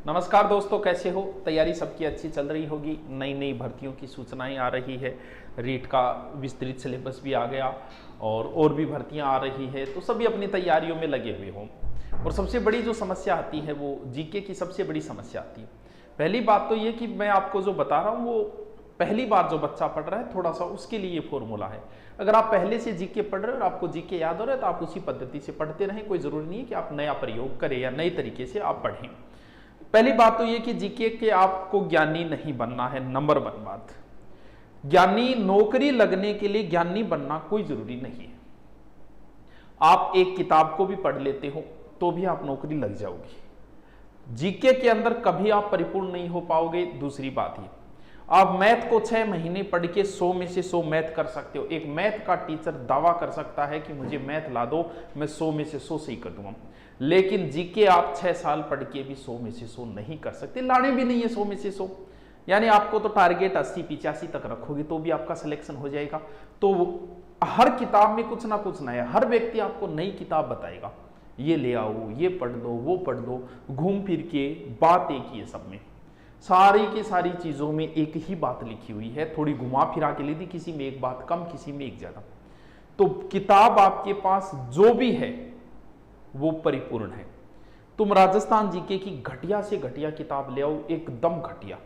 नमस्कार दोस्तों, कैसे हो? तैयारी सबकी अच्छी चल रही होगी। नई नई भर्तियों की सूचनाएं आ रही है, रीट का विस्तृत सिलेबस भी आ गया और भी भर्तियां आ रही है, तो सभी अपनी तैयारियों में लगे हुए हों। और सबसे बड़ी जो समस्या आती है वो जीके की सबसे बड़ी समस्या आती है। पहली बात तो ये कि मैं आपको जो बता रहा हूँ वो पहली बार जो बच्चा पढ़ रहा है थोड़ा सा उसके लिए ये फॉर्मूला है। अगर आप पहले से जीके पढ़ रहे हो और आपको जीके याद हो रहा है तो आप उसी पद्धति से पढ़ते रहें, कोई जरूरी नहीं है कि आप नया प्रयोग करें या नए तरीके से आप पढ़ें। पहली बात तो ये कि जीके के आपको ज्ञानी नहीं बनना है। नंबर 1 बात, ज्ञानी नौकरी लगने के लिए ज्ञानी बनना कोई जरूरी नहीं है। आप एक किताब को भी पढ़ लेते हो तो भी आप नौकरी लग जाओगी। जीके के अंदर कभी आप परिपूर्ण नहीं हो पाओगे। दूसरी बात ये, आप मैथ को 6 महीने पढ़ के 100 में से 100 मैथ कर सकते हो। एक मैथ का टीचर दावा कर सकता है कि मुझे मैथ ला दो, मैं 100 में से 100 सही कर दूंगा। लेकिन जीके आप 6 साल पढ़ के भी 100 में से 100 नहीं कर सकते, लाने भी नहीं है 100 में से 100। यानी आपको तो टारगेट 80-85 तक रखोगे तो भी आपका सिलेक्शन हो जाएगा। तो हर किताब में कुछ ना कुछ नया, हर व्यक्ति आपको नई किताब बताएगा, ये ले आओ, ये पढ़ दो, वो पढ़ दो, घूम फिर के बात एक ही है। सब में सारी की सारी चीजों में एक ही बात लिखी हुई है, थोड़ी घुमा फिरा के ली थी, किसी में एक बात कम, किसी में एक ज्यादा। तो किताब आपके पास जो भी है वो परिपूर्ण है। तुम राजस्थान जीके की घटिया से घटिया किताब ले आओ, एकदम घटिया,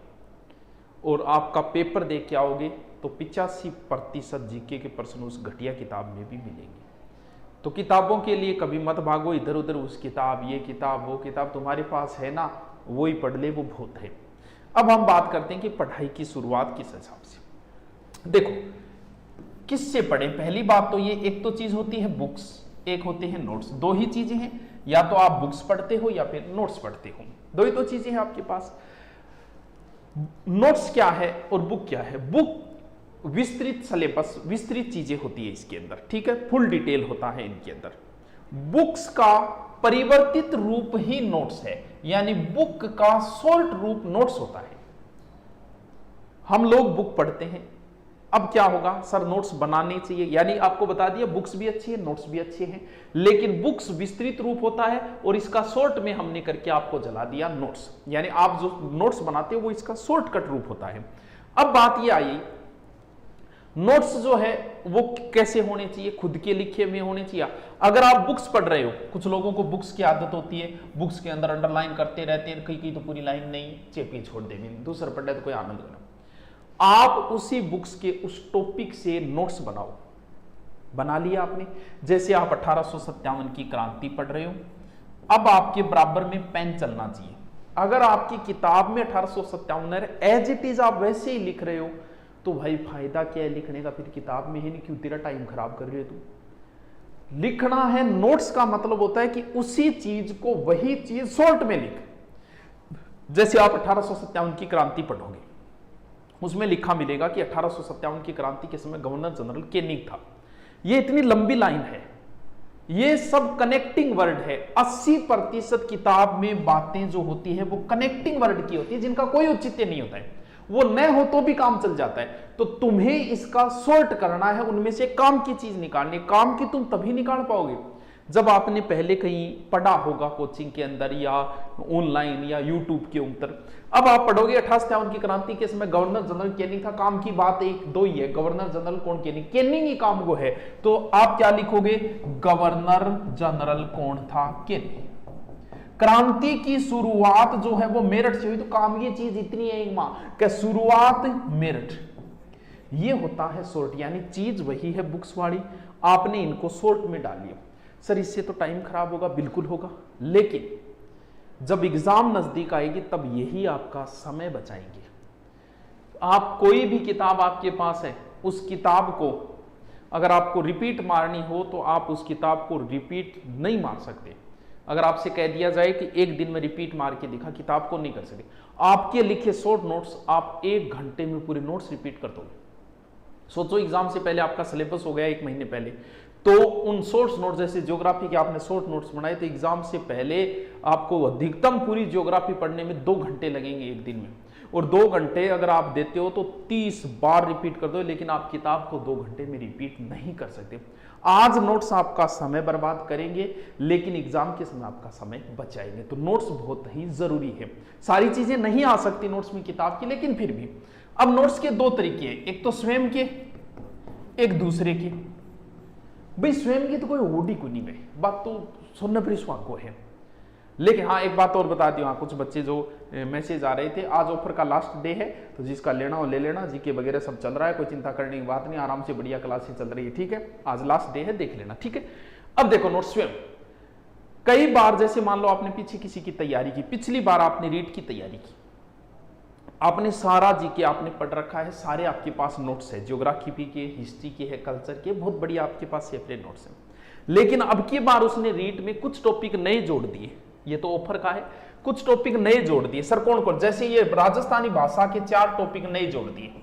और आपका पेपर दे के आओगे तो 85% जीके के प्रश्न उस घटिया किताब में भी मिलेंगे। तो किताबों के लिए कभी मत भागो इधर उधर, उस किताब, ये किताब, वो किताब, तुम्हारे पास है ना, वो ही पढ़ ले, वो बहुत है। अब हम बात करते हैं कि पढ़ाई की शुरुआत किस हिसाब से। देखो किससे पढ़ें। पहली बात तो ये, एक तो चीज होती है बुक्स, एक होते हैं नोट्स। दो ही चीजें हैं, या तो आप बुक्स पढ़ते हो या फिर नोट्स पढ़ते हो, दो ही तो चीजें हैं आपके पास। नोट्स क्या है और बुक क्या है? बुक विस्तृत सिलेबस, विस्तृत चीजें होती है इसके अंदर, ठीक है, फुल डिटेल होता है इनके अंदर। बुक्स का परिवर्तित रूप ही नोट्स है, यानी बुक का शॉर्ट रूप नोट्स होता है। हम लोग बुक पढ़ते हैं, अब क्या होगा, सर नोट्स बनाने चाहिए, यानी आपको बता दिया बुक्स भी अच्छी है, नोट्स भी अच्छे हैं, लेकिन बुक्स विस्तृत रूप होता है और इसका शॉर्ट में हमने करके आपको जला दिया नोट्स, यानी आप जो नोट्स बनाते हो वो इसका शॉर्टकट रूप होता है। अब बात ये आई, नोट्स जो है वो कैसे होने चाहिए? खुद के लिखे में होने चाहिए। अगर आप बुक्स पढ़ रहे हो, कुछ लोगों को बुक्स की आदत होती है, बुक्स के अंदर अंडरलाइन करते रहते हैं, कई तो पूरी लाइन नहीं, चेपी छोड़ देंगे, दूसरा पढ़ रहे तो कोई आनंद नहीं। आप उसी बुक्स के उस टॉपिक से नोट्स बनाओ। बना लिया आपने, जैसे आप 1857 की क्रांति पढ़ रहे हो, अब आपके बराबर में पेन चलना चाहिए। अगर आपकी किताब में 1857 है, एज इट इज आप वैसे ही लिख रहे हो, तो भाई फायदा क्या है लिखने का? फिर किताब में ही नहीं, क्यों तेरा टाइम खराब कर रहे हो तू? लिखना है, नोट्स का मतलब होता है कि उसी चीज को, वही चीज शॉर्ट में लिख। जैसे आप 1857 की क्रांति पढ़ोगे, उसमें लिखा मिलेगा कि 1857 की क्रांति के समय गवर्नर जनरल केनिंग था। ये इतनी लंबी लाइन है, ये सब कनेक्टिंग वर्ड है। 80% किताब में बातें जो होती है वो कनेक्टिंग वर्ड की होती है, जिनका कोई औचित्य नहीं होता है, वो न हो तो भी काम चल जाता है। तो तुम्हें इसका सॉर्ट करना है, उनमें से काम की चीज निकालनी। काम की तुम तभी निकाल पाओगे जब आपने पहले कहीं पढ़ा होगा, कोचिंग के अंदर या ऑनलाइन या यूट्यूब के ऊपर। अब आप पढ़ोगे 1857 की क्रांति के समय गवर्नर जनरल केनिंग था, काम की बात एक दो ही है, गवर्नर जनरल कौन? केनिंग। केनिंग ही काम को है, तो आप क्या लिखोगे? गवर्नर जनरल कौन था? केनिंग। क्रांति की शुरुआत जो है वो मेरठ से हुई, तो काम ये चीज इतनी है मां कि शुरुआत मेरठ। ये होता है शॉर्ट, यानी चीज वही है बुक्स वाली, आपने इनको शॉर्ट में डाल लिया। सर इससे तो टाइम खराब होगा, बिल्कुल होगा, लेकिन जब एग्जाम नजदीक आएगी तब यही आपका समय बचाएंगे। आप कोई भी किताब आपके पास है, उस किताब को अगर आपको रिपीट मारनी हो तो आप उस किताब को रिपीट नहीं मार सकते। अगर आपसे कह दिया जाए कि एक दिन में रिपीट मार के दिखा, किताब को नहीं कर सकते। आपके लिखे शॉर्ट नोट्स आप 1 घंटे में पूरे नोट्स रिपीट कर दोगे। सोचो एग्जाम से पहले आपका सिलेबस हो गया 1 महीने पहले, तो उन शॉर्ट्स नोट, जैसे ज्योग्राफी के आपने शॉर्ट नोट्स बनाए थे, एग्जाम से पहले आपको अधिकतम पूरी ज्योग्राफी पढ़ने में 2 घंटे लगेंगे एक दिन में, और 2 घंटे अगर आप देते हो तो 30 बार रिपीट कर दो, लेकिन आप किताब को 2 घंटे में रिपीट नहीं कर सकते। आज नोट्स आपका समय बर्बाद करेंगे, लेकिन एग्जाम के समय आपका समय बचाएंगे। तो नोट्स बहुत ही जरूरी है। सारी चीजें नहीं आ सकती नोट्स में किताब की, लेकिन फिर भी अब नोट्स के 2 तरीके हैं, एक तो स्वयं के, एक दूसरे के। भाई स्वयं की तो कोई ओडी को नहीं भाई, बात तो सुनने पर को है। लेकिन हाँ एक बात और बता दी, हाँ कुछ बच्चे जो मैसेज आ रहे थे, आज ऑफर का लास्ट डे है, तो जिसका लेना हो ले लेना, जीके वगैरह सब चल रहा है, कोई चिंता करने की बात नहीं, आराम से बढ़िया क्लासेस चल रही है, ठीक है। आज लास्ट डे है, देख लेना, ठीक है। अब देखो नोट स्वयं, कई बार जैसे मान लो आपने पीछे किसी की तैयारी की, पिछली बार आपने रीट की तैयारी की, आपने सारा जीके आपने पढ़ रखा है, सारे आपके पास नोट्स है, ज्योग्राफी के, हिस्ट्री के है, कल्चर के, बहुत बढ़िया आपके पास सेपरेट नोट्स हैं। लेकिन अब की बार उसने रीट में कुछ टॉपिक नए जोड़ दिए, ये तो ऑफर का है, कुछ टॉपिक नए जोड़ दिए। सर कौन कौन? जैसे ये राजस्थानी भाषा के 4 टॉपिक नए जोड़ दिए।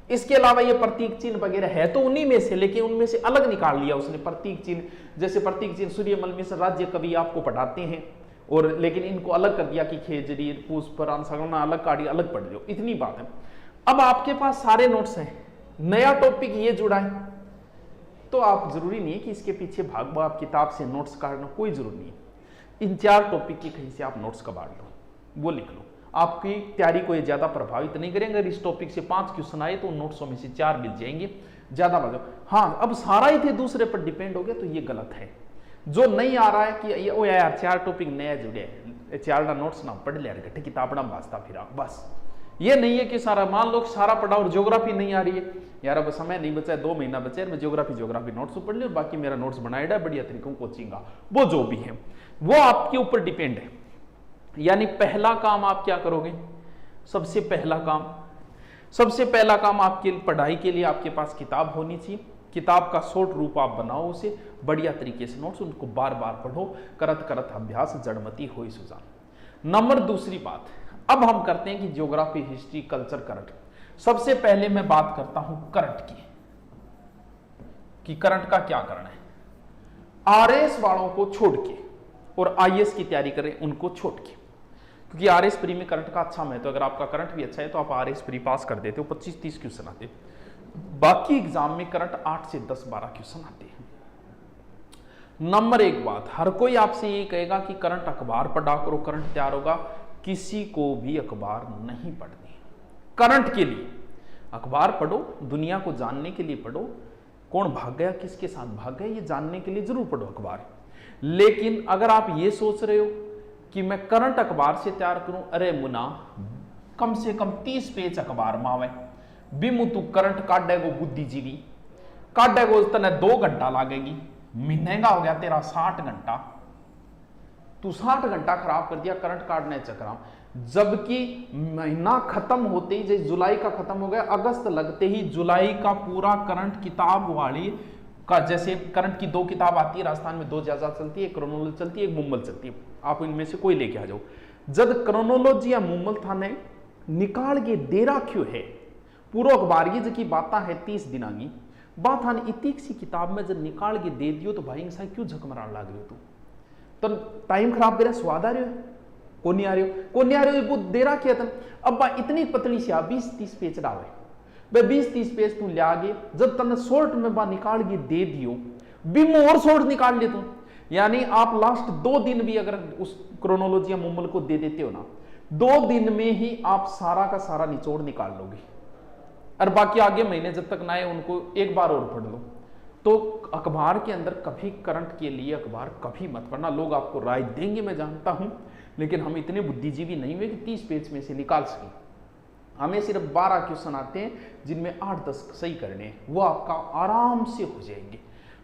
इसके अलावा ये प्रतीक चिन्ह वगैरह है तो उन्हीं में से, लेकिन उनमें से अलग निकाल लिया उसने प्रतीक चिन्ह। जैसे प्रतीक चिन्ह सूर्यमल मिश्र राज्य कवि आपको पढ़ाते हैं, और लेकिन इनको अलग कर दिया कि खेजड़ी, पुष्प, रामसगना अलग काटी, अलग पढ़ लो, इतनी बात है। अब आपके पास सारे नोट्स हैं, नया टॉपिक ये जुड़ा है, तो आप जरूरी नहीं है कि इसके पीछे भाग आप किताब से नोट्स काटना, कोई जरूरी नहीं है। इन 4 टॉपिक की कहीं से आप नोट्स कबाड़ लो, वो लिख लो, आपकी तैयारी को ये ज्यादा प्रभावित नहीं करेंगे। अगर इस टॉपिक से 5 क्वेश्चन आए तो उन नोट्सों में से 4 मिल जाएंगे, ज्यादा बजाओ। हाँ अब सारा ही थे दूसरे पर डिपेंड हो गया, तो ये गलत है। जो नहीं आ रहा है कि ओ यार 4 टॉपिक नया जुड़े, 4 नोट्स ना पढ़ लिया, गठे किताब ना वास्ता फिरा, बस ये नहीं है कि सारा मान लो सारा पढ़ा और ज्योग्राफी नहीं आ रही है, यार अब समय नहीं बचा है, 2 महीना बचा है, मैं ज्योग्राफी नोट्स पढ़ लिया, बाकी मेरा नोट्स बनाया बढ़िया तरीकों कोचिंग का, वो जो भी है वो आपके ऊपर डिपेंड है। यानी पहला काम आप क्या करोगे? सबसे पहला काम आपके पढ़ाई के लिए आपके पास किताब होनी चाहिए। किताब का शॉर्ट रूप आप बनाओ, उसे बढ़िया तरीके से नोट्स, उनको बार बार पढ़ो, करत करत अभ्यास जड़मती होई सुजान। नंबर दूसरी बात, अब हम करते हैं कि ज्योग्राफी, हिस्ट्री, कल्चर, करंट। सबसे पहले मैं बात करता हूं करंट की, कि करंट का क्या करना है। आरएस वालों को छोड़ के और आईएएस की तैयारी करें उनको छोड़ के, क्योंकि आरएस प्री में करंट का अच्छा महत्व, अगर आपका करंट भी अच्छा है तो आप आरएस प्री पास कर देते हो, 25-30 क्वेश्चन आते। बाकी एग्जाम में करंट 8 से 10-12 क्वेश्चन आते हैं। नंबर 1 बात, हर कोई आपसे ये कहेगा कि करंट अखबार पढ़ा करो, करंट तैयार होगा। किसी को भी अखबार नहीं पढ़नी। करंट के लिए अखबार पढ़ो, दुनिया को जानने के लिए पढ़ो, कौन भाग गया, किसके साथ भाग गया, ये जानने के लिए जरूर पढ़ो अखबार। लेकिन अगर आप ये सोच रहे हो कि मैं करंट अखबार से तैयार करूं, अरे मुना कम से कम 30 पेज अखबार मावे बिमु तू करंट काटेगो, बुद्धिजीवी काटेगो, तने 2 घंटा लागेगी, महीने का हो गया तेरा 60 घंटा, तू 60 घंटा खराब कर दिया करंट काटने चक्कर। जबकि महीना खत्म होते ही, जैसे जुलाई का खत्म हो गया, अगस्त लगते ही जुलाई का पूरा करंट किताब वाली का, जैसे करंट की 2 किताब आती है, राजस्थान में 2 ज्यादा चलती है, एक क्रोनोलॉजी चलती है, एक मुम्मल चलती है, आप इनमें से कोई लेके आ जाओ। जब क्रोनोलॉजी या मुम्मल थाने निकाल के दे रखियो है पूरा अखबार, ये जो की बात है 30 दिना की बात थाने इतनी सी किताब में जब निकाल के दे दियो, तो भाई इंसान क्यों झकमरान लाग रही हो, तो टाइम खराब करे, स्वाद आ रहे हो, को नहीं आ रहे हो, वो दे रहा क्या था। अब इतनी पतली सी 20-30 पेज डावे, भाई 20-30 पेज तू ले आगे, जब तने शॉर्ट में बा निकाल के दे दियो, बिम और शॉर्ट निकाल ले तू, यानी आप लास्ट 2 दिन भी अगर उस क्रोनोलॉजी या मुम्मल को दे देते हो ना, 2 दिन में ही आप सारा का सारा निचोड़ निकाल लोगे, और बाकी आगे महीने जब तक ना आए उनको एक बार और पढ़ लो। तो अखबार के अंदर कभी करंट के लिए अखबार कभी मत पढ़ना। लोग आपको राय देंगे मैं जानता हूं, लेकिन हम इतने बुद्धिजीवी नहीं हुए कि 30 पेज में से निकाल सके। हमें सिर्फ 12 क्वेश्चन आते हैं जिनमें 8-10 सही करने हैं, वो आपका आराम से हो जाएंगे।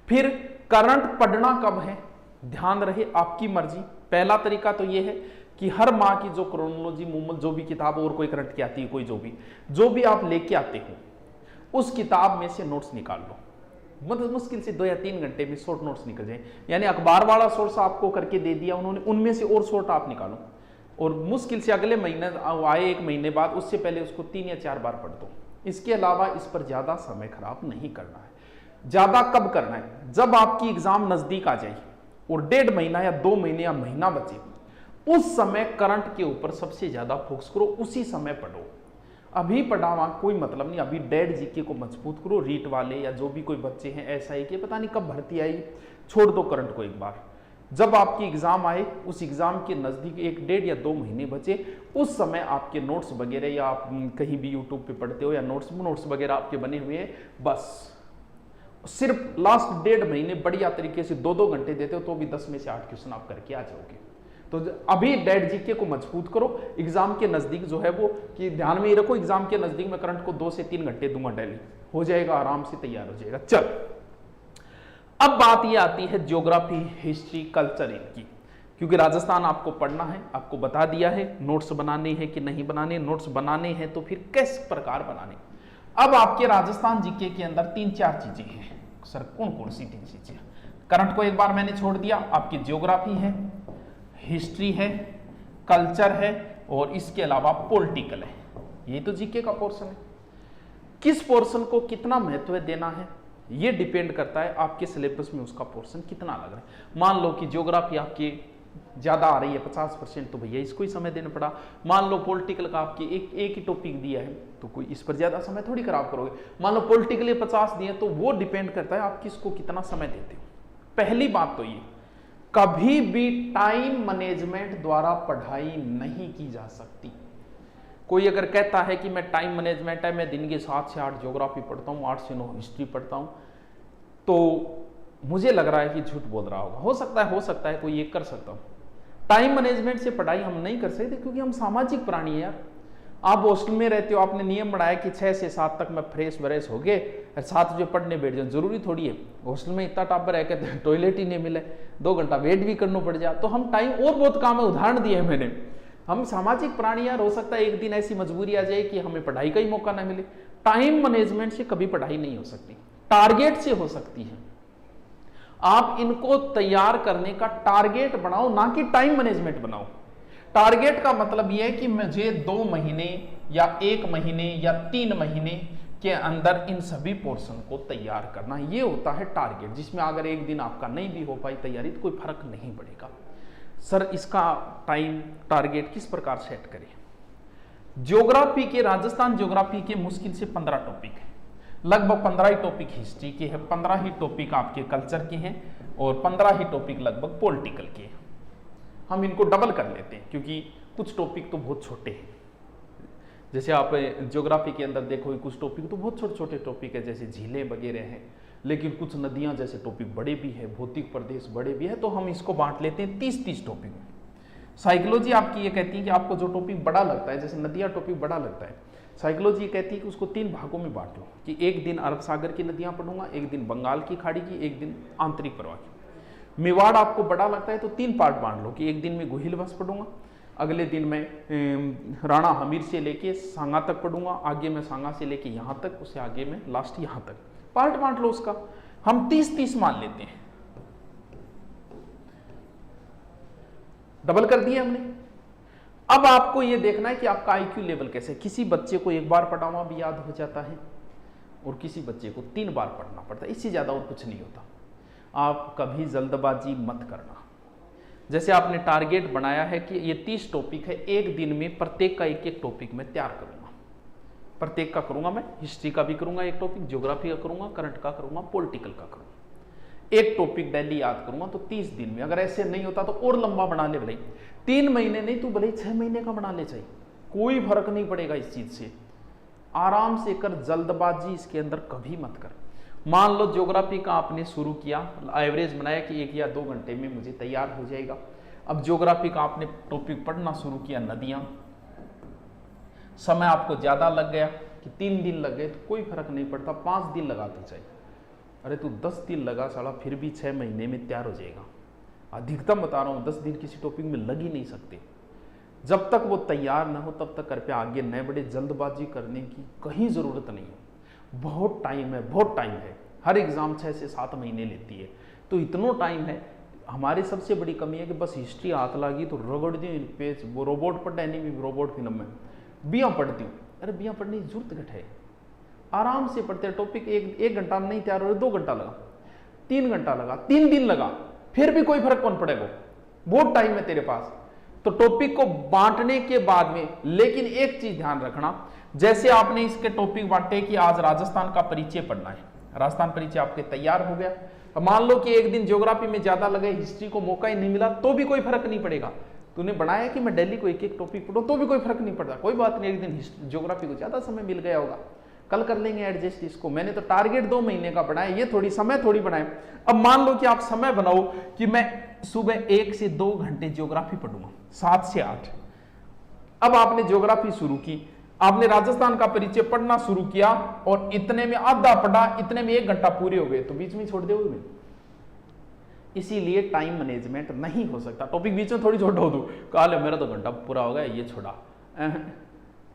फिर करंट पढ़ना कब है, ध्यान रहे आपकी मर्जी। पहला तरीका तो ये है कि हर माह की जो क्रोनोलॉजी, मुम्मल, जो भी किताब और कोई करंट की आती है, कोई जो भी आप लेके आते हो, उस किताब में से नोट्स निकाल लो। मतलब मुश्किल से 2 या 3 घंटे में शॉर्ट नोट्स निकल जाए, यानी अखबार वाला सोर्स आपको करके दे दिया उन्होंने, उनमें से और शॉर्ट आप निकालो, और मुश्किल से अगले महीने आए 1 महीने बाद, उससे पहले उसको 3 या 4 बार पढ़ दो। इसके अलावा इस पर ज्यादा समय खराब नहीं करना है। ज्यादा कब करना है? जब आपकी एग्जाम नजदीक आ जाए और 1.5 महीना या 2 महीने या महीना बचे, उस समय करंट के ऊपर सबसे ज्यादा फोकस करो, उसी समय पढ़ो। अभी पढ़ावा कोई मतलब नहीं। अभी डेड जीके को मजबूत करो। रीट वाले या जो भी कोई बच्चे हैं ऐसा है कि पता नहीं कब भर्ती आई, छोड़ दो करंट को एक बार। जब आपकी एग्जाम आए, उस एग्जाम के नजदीक 1, 1.5 या 2 महीने बचे, उस समय आपके नोट्स वगैरह, या आप कहीं भी यूट्यूब पे पढ़ते हो या नोट्स वगैरह आपके बने हुए हैं, बस सिर्फ लास्ट 1.5 महीने बढ़िया तरीके से 2-2 घंटे देते हो तो भी 10 में से 8 क्वेश्चन आप करके आ जाओगे। तो अभी डेड जीके को मजबूत करो। एग्जाम के नजदीक जो है वो कि ध्यान में ही रखो, एग्जाम के नजदीक में करंट को 2 से 3 घंटे दूंगा डेली, हो जाएगा, आराम से तैयार हो जाएगा। चल, अब बात ये आती है ज्योग्राफी, हिस्ट्री, कल्चर इनकी, क्योंकि राजस्थान आपको पढ़ना है, आपको बता दिया है नोट्स बनाने हैं कि नहीं बनाने। नोट्स बनाने हैं तो फिर किस प्रकार बनाने। अब आपके राजस्थान जीके के अंदर 3-4 चीजें हैं। सर कौन कौन सी 3 चीजें? करंट को एक बार मैंने छोड़ दिया, आपकी ज्योग्राफी है, हिस्ट्री है, कल्चर है और इसके अलावा पॉलिटिकल है। ये तो जीके का पोर्शन है। किस पोर्शन को कितना महत्व देना है ये डिपेंड करता है आपके सिलेबस में उसका पोर्शन कितना लग रहा है। मान लो कि ज्योग्राफी आपकी ज्यादा आ रही है 50%, तो भैया इसको ही समय देना पड़ा। मान लो पॉलिटिकल का आपके एक ही टॉपिक दिया है तो कोई इस पर ज्यादा समय थोड़ी खराब करोगे। मान लो पॉलिटिकल 50 दिए, तो वो डिपेंड करता है आप किसको कितना समय देते हो। पहली बात तो ये, कभी भी टाइम मैनेजमेंट द्वारा पढ़ाई नहीं की जा सकती। कोई अगर कहता है कि मैं टाइम मैनेजमेंट है, मैं दिन के 7 से 8 ज्योग्राफी पढ़ता हूँ, 8 से 9 हिस्ट्री पढ़ता हूँ, तो मुझे लग रहा है कि झूठ बोल रहा होगा। हो सकता है कोई ये कर सकता हूँ। टाइम मैनेजमेंट से पढ़ाई हम नहीं कर सकते क्योंकि हम सामाजिक प्राणी हैं यार। आप हॉस्टल में रहते हो, आपने नियम बनाया कि 6 से 7 तक मैं फ्रेश व्रेश हो गए, 7 बजे पढ़ने बैठ जाऊँ। जरूरी थोड़ी है, हॉस्टल में इतना टाबर है कि टॉयलेट ही नहीं मिले, 2 घंटा वेट भी करना पड़ जाए। तो हम टाइम, और बहुत काम है, उदाहरण दिए है मैंने। हम सामाजिक प्राणी यार, हो सकता है एक दिन ऐसी मजबूरी आ जाए कि हमें पढ़ाई का ही मौका ना मिले। टाइम मैनेजमेंट से कभी पढ़ाई नहीं हो सकती, टारगेट से हो सकती है। आप इनको तैयार करने का टारगेट बनाओ, ना कि टाइम मैनेजमेंट बनाओ। टारगेट का मतलब यह है कि मुझे 2 महीने या 1 महीने या 3 महीने के अंदर इन सभी पोर्शन को तैयार करना, ये होता है टारगेट, जिसमें अगर एक दिन आपका नहीं भी हो पाई तैयारी तो कोई फर्क नहीं पड़ेगा। सर इसका टाइम टारगेट किस प्रकार सेट करें? ज्योग्राफी के, राजस्थान ज्योग्राफी के मुश्किल से 15 टॉपिक है, लगभग 15 ही टॉपिक हिस्ट्री के हैं, 15 ही टॉपिक आपके कल्चर के हैं और 15 ही टॉपिक लगभग पॉलिटिकल के हैं। हम इनको डबल कर लेते हैं क्योंकि कुछ टॉपिक तो बहुत छोटे हैं। जैसे आप ज्योग्राफी के अंदर देखो, कुछ टॉपिक तो बहुत छोटे छोटे टॉपिक है, जैसे झीलें वगैरह हैं, लेकिन कुछ नदियां जैसे टॉपिक बड़े भी है, भौतिक प्रदेश बड़े भी है, तो हम इसको बांट लेते हैं 30-30 टॉपिक में। साइकोलॉजी आपकी ये कहती है कि आपको जो टॉपिक बड़ा लगता है, जैसे नदियां टॉपिक बड़ा लगता है, साइकोलॉजी कहती है कि उसको 3 भागों में बांट लो, कि एक दिन अरब सागर की नदियां पढ़ूंगा, एक दिन बंगाल की खाड़ी की, एक दिन आंतरिक प्रवाह की। मेवाड़ आपको बड़ा लगता है तो 3 पार्ट बांट लो, कि एक दिन में गुहिलवश पढ़ूंगा, अगले दिन मैं राणा हमीर से लेके सांगा तक पढ़ूंगा, आगे मैं सांगा से लेके यहाँ तक, उससे आगे में लास्ट यहाँ तक, पार्ट बांट लो उसका। हम 30-30 मान लेते हैं, डबल कर दिया हमने। अब आपको यह देखना है कि आपका आईक्यू लेवल कैसे है। किसी बच्चे को 1 बार पढ़ा हुआ भी याद हो जाता है और किसी बच्चे को 3 बार पढ़ना पड़ता है, इससे ज्यादा और कुछ नहीं होता। आप कभी जल्दबाजी मत करना। जैसे आपने टारगेट बनाया है कि ये 30 टॉपिक है, एक दिन में प्रत्येक का एक टॉपिक मैं तैयार करूंगा, प्रत्येक का करूंगा मैं, हिस्ट्री का भी करूंगा एक टॉपिक, ज्योग्राफी का करूंगा, करंट का करूंगा, पॉलिटिकल का करूंगा, एक टॉपिक डेली याद करूंगा। तो 30 दिन में, अगर ऐसे नहीं होता तो और लंबा बना ले, भले 3 महीने नहीं तो भले 6 महीने का बना ले, चाहिए कोई फर्क नहीं पड़ेगा इस चीज से। आराम से कर, जल्दबाजी इसके अंदर कभी मत कर। मान लो ज्योग्राफी का आपने शुरू किया, एवरेज बनाया कि 1 या 2 घंटे में मुझे तैयार हो जाएगा। अब ज्योग्राफी का आपने टॉपिक पढ़ना शुरू किया, नदियां, समय आपको ज्यादा लग गया कि 3 दिन लग गए, तो कोई फर्क नहीं पड़ता, 5 दिन लगाते चाहिए। अरे तू 10 दिन लगा साला, फिर भी 6 महीने में तैयार हो जाएगा। अधिकतम बता रहा हूं, 10 दिन किसी टॉपिक में लग ही नहीं सकते। जब तक वो तैयार ना हो तब तक कृपया आगे न बढ़े। जल्दबाजी करने की कहीं जरूरत नहीं है, बहुत टाइम है, बहुत टाइम है। हर एग्जाम 6 से 7 महीने लेती है, तो इतना टाइम है। हमारी सबसे बड़ी कमी है कि बस हिस्ट्री हाथ लगी तो रगड़ दी पेज, वो रोबोट पढ़ता है, नहीं रोबोट फिल्म में बिया पढ़ती हूँ। अरे बिया पढ़ने की जरूरत घट है, आराम से पढ़ते हैं टॉपिक। एक घंटा में नहीं तैयार हो रहे, 2 घंटा लगा, 3 घंटा लगा, 3 दिन लगा, फिर भी कोई फर्क कौन पड़ेगा, बहुत टाइम है तेरे पास। तो टॉपिक को बांटने के बाद में, लेकिन एक चीज ध्यान रखना, जैसे आपने इसके टॉपिक बांटे कि आज राजस्थान का परिचय पढ़ना है, राजस्थान परिचय आपके तैयार हो गया। अब मान लो कि एक दिन ज्योग्राफी में ज्यादा लगे, हिस्ट्री को मौका ही नहीं मिला, तो भी कोई फर्क नहीं पड़ेगा। तूने बनाया कि मैं डेली को एक एक टॉपिक पढ़ूं, तो भी कोई फर्क नहीं पड़ता, कोई बात नहीं, एक दिन ज्योग्राफी को ज्यादा समय मिल गया होगा, कल कर लेंगे एडजस्ट इसको। मैंने तो टारगेट 2 महीने का बनाया, ये थोड़ी समय थोड़ी बनाए। अब मान लो कि आप समय बनाओ कि मैं सुबह 1 से 2 घंटे ज्योग्राफी पढ़ूंगा, 7 से 8। अब आपने ज्योग्राफी शुरू की, आपने राजस्थान का परिचय पढ़ना शुरू किया और इतने में आधा पढ़ा, इतने में 1 घंटा पूरे हो गए, तो बीच में छोड़ दोगे। इसीलिए टाइम मैनेजमेंट नहीं हो सकता। टॉपिक बीच में थोड़ी छोड़ दो, कहा मेरा तो घंटा पूरा हो गया, ये छोड़ा।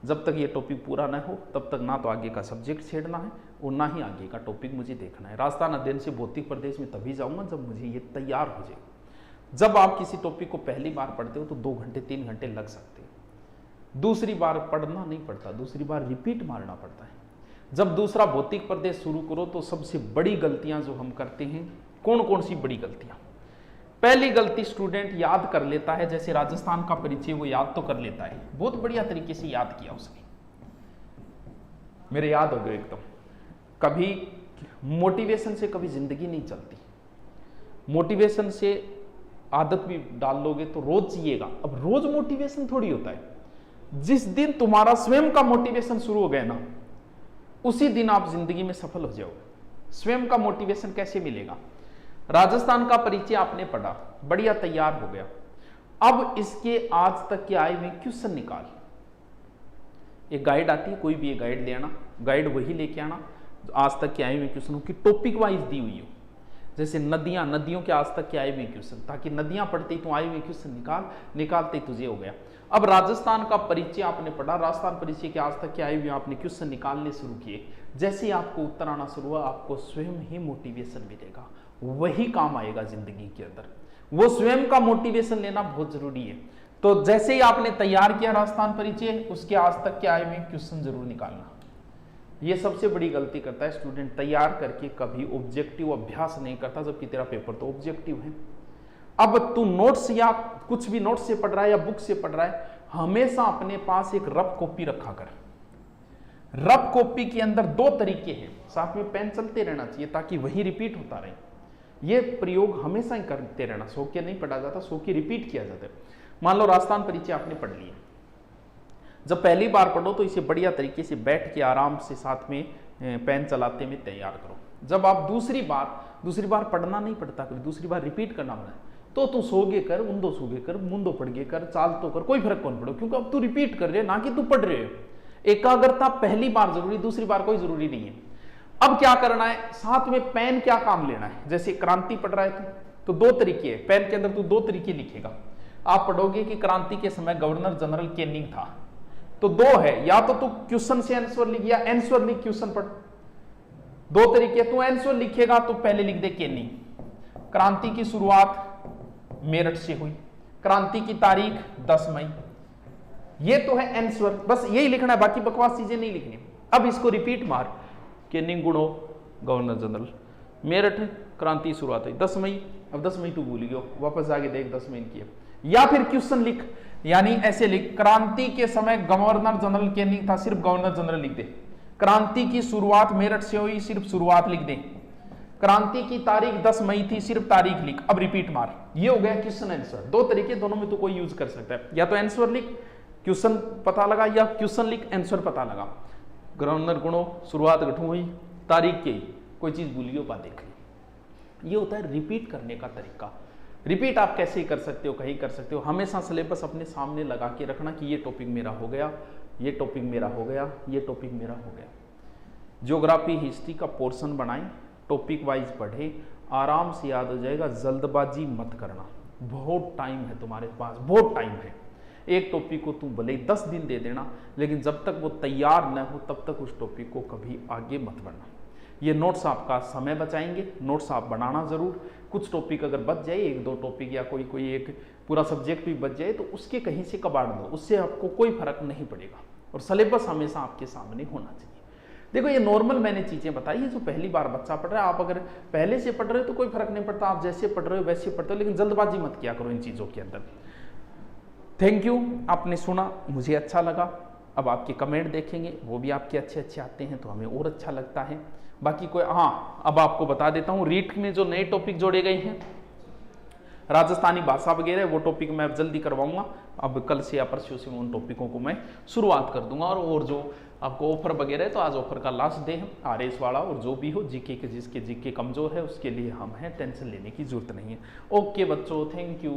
जब तक ये टॉपिक पूरा ना हो तब तक ना तो आगे का सब्जेक्ट छेड़ना है और ना ही आगे का टॉपिक मुझे देखना है। राजस्थान अध्ययन से भौतिक प्रदेश में तभी जाऊंगा जब मुझे ये तैयार हो जाए। जब आप किसी टॉपिक को पहली बार पढ़ते हो तो 2 घंटे 3 घंटे लग सकते हैं, दूसरी बार पढ़ना नहीं पड़ता, दूसरी बार रिपीट मारना पड़ता है। जब दूसरा भौतिक प्रदेश शुरू करो तो सबसे बड़ी गलतियां जो हम करते हैं, कौन कौन सी बड़ी गलतियां? पहली गलती, स्टूडेंट याद कर लेता है, जैसे राजस्थान का परिचय वो याद तो कर लेता है, बहुत बढ़िया तरीके से याद किया उसने, मेरे याद हो गए एकदम। कभी मोटिवेशन से कभी जिंदगी नहीं चलती, मोटिवेशन से आदत भी डाल लोगे तो रोज जिएगा। अब रोज मोटिवेशन थोड़ी होता है, जिस दिन तुम्हारा स्वयं का मोटिवेशन शुरू हो गया ना, उसी दिन आप जिंदगी में सफल हो जाओगे। स्वयं का मोटिवेशन कैसे मिलेगा? राजस्थान का परिचय आपने पढ़ा, बढ़िया तैयार हो गया, अब इसके आज तक के आए हुए क्वेश्चन निकाल। एक गाइड आती है, कोई भी एक गाइड ले आना, गाइड वही लेके आना आज तक के आए हुए क्वेश्चनों की टॉपिक वाइज दी हुई हो। जैसे नदियां, नदियों के आज तक के आए हुए क्वेश्चन, ताकि नदियां पढ़ते ही तो आए हुए क्वेश्चन निकालते ही तुझे हो गया। अब राजस्थान का परिचय आपने पढ़ा, राजस्थान परिचय के आज तक के आए हुए आपने क्वेश्चन निकालने शुरू किए, जैसे ही आपको उत्तर आना शुरू हुआ आपको स्वयं ही मोटिवेशन मिलेगा, वही काम आएगा जिंदगी के अंदर। वो स्वयं का मोटिवेशन लेना बहुत जरूरी है। तो जैसे ही आपने तैयार किया राजस्थान परिचय, उसके आज तक के आए हुए क्वेश्चन जरूर निकालना। ये सबसे बड़ी गलती करता है स्टूडेंट, तैयार करके कभी ऑब्जेक्टिव अभ्यास नहीं करता, जबकि तेरा पेपर तो ऑब्जेक्टिव है। अब तू नोट्स या कुछ भी नोट्स से पढ़ रहा है या बुक से पढ़ रहा है, हमेशा अपने पास एक रफ कॉपी रखा कर। रफ कॉपी के अंदर 2 तरीके हैं, साथ में पेन चलते रहना चाहिए ताकि वही रिपीट होता रहे। ये प्रयोग हमेशा ही करते रहना, सो के नहीं पढ़ा जाता, सो के रिपीट किया जाता है। मान लो राजस्थान परिचय आपने पढ़ लिया, जब पहली बार पढ़ो तो इसे बढ़िया तरीके से बैठ के आराम से साथ में पेन चलाते में तैयार करो। जब आप दूसरी बार पढ़ना नहीं पड़ता, कभी दूसरी बार रिपीट करना पड़ता है, तो तू सोगे कर, उंदो सोगे कर, मुंदो पढ़गे कर, चाल तो कर, कोई फर्क कौन पड़ो, क्योंकि अब तू रिपीट कर रहे ना कि तू पढ़ रहे हो। एकाग्रता पहली बार जरूरी, दूसरी बार कोई जरूरी नहीं है। अब क्या करना है, साथ में पेन क्या काम लेना है। जैसे क्रांति पढ़ रहा है तो 2 तरीके है, पेन के अंदर तू 2 तरीके लिखेगा। आप पढ़ोगे कि क्रांति के समय गवर्नर जनरल कैनिंग था, तो 2 है, या तो तू क्वेश्चन से आंसर लिख या आंसर लिख क्वेश्चन पढ़। 2 तरीके, तू आंसर लिखेगा तो पहले लिख दे कैनिंग, क्रांति की शुरुआत मेरठ से हुई, क्रांति की तारीख 10 मई, ये तो है आंसर, बस यही लिखना है, बाकी बकवास चीजें नहीं लिखनी। अब इसको रिपीट मार, कैनिंग गुणो गवर्नर जनरल, मेरठ क्रांति शुरुआत हुई 10 मई, अब 10 मई तू भूल गयो, वापस जाके देख 10 मई की। या फिर क्वेश्चन लिख, यानी ऐसे लिख, क्रांति के समय गवर्नर जनरल कैनिंग था, सिर्फ गवर्नर जनरल लिख दे। क्रांति की शुरुआत मेरठ से हुई, सिर्फ शुरुआत लिख दे। क्रांति की तारीख 10 मई थी, सिर्फ तारीख लिख। अब रिपीट मार, ये हो गया क्वेश्चन आंसर। 2 तरीके, दोनों में तो कोई यूज कर सकता है, या तो आंसर लिख क्वेश्चन पता लगा, या क्वेश्चन लिख आंसर पता लगा। गवर्नर गुणो शुरुआत गठू हुई, तारीख की, कोई चीज भूलियो बात देख ली। ये होता है रिपीट करने का तरीका। रिपीट आप कैसे कर सकते हो, कहीं कर सकते हो, हमेशा सिलेबस अपने सामने लगा के रखना कि ये टॉपिक मेरा हो गया, ये टॉपिक मेरा हो गया, ये टॉपिक मेरा हो गया। ज्योग्राफी हिस्ट्री का पोर्शन बनाएं, टॉपिक वाइज पढ़े, आराम से याद हो जाएगा। जल्दबाजी मत करना, बहुत टाइम है तुम्हारे पास, बहुत टाइम है। एक टॉपिक को तुम भले ही 10 दिन दे देना, लेकिन जब तक वो तैयार न हो तब तक उस टॉपिक को कभी आगे मत बढ़ना। ये नोट्स आपका समय बचाएंगे, नोट्स आप बनाना जरूर। कुछ टॉपिक अगर बच जाए, 1-2 टॉपिक या कोई एक पूरा सब्जेक्ट भी बच जाए, तो उसके कहीं से कबाड़ दो, उससे आपको कोई फर्क नहीं पड़ेगा। और सिलेबस हमेशा आपके सामने होना चाहिए। देखो ये नॉर्मल मैंने चीजें बताई है, जो पहली बार बच्चा पढ़ रहा है, आप अगर पहले से पढ़ रहे हो तो कोई फर्क नहीं पड़ता, आप जैसे पढ़ रहे हो वैसे पढ़ते हो, लेकिन जल्दबाजी मत किया करो इन चीजों के अंदर। थैंक यू, आपने सुना, मुझे अच्छा लगा। अब आपके कमेंट देखेंगे, वो भी आपके अच्छे अच्छे आते हैं तो हमें और अच्छा लगता है। बाकी कोई, हाँ अब आपको बता देता हूँ, रीट में जो नए टॉपिक जोड़े गए हैं, राजस्थानी भाषा वगैरह, वो टॉपिक मैं अब जल्दी करवाऊंगा। अब कल से या परसों से उन टॉपिकों को मैं शुरुआत कर दूंगा। और जो आपको ऑफर वगैरह है, तो आज ऑफर का लास्ट डे है, RS वाला, और जो भी हो जीके के, जिसके जीके कमजोर है उसके लिए हम हैं, टेंशन लेने की जरूरत नहीं है। ओके बच्चों, थैंक यू।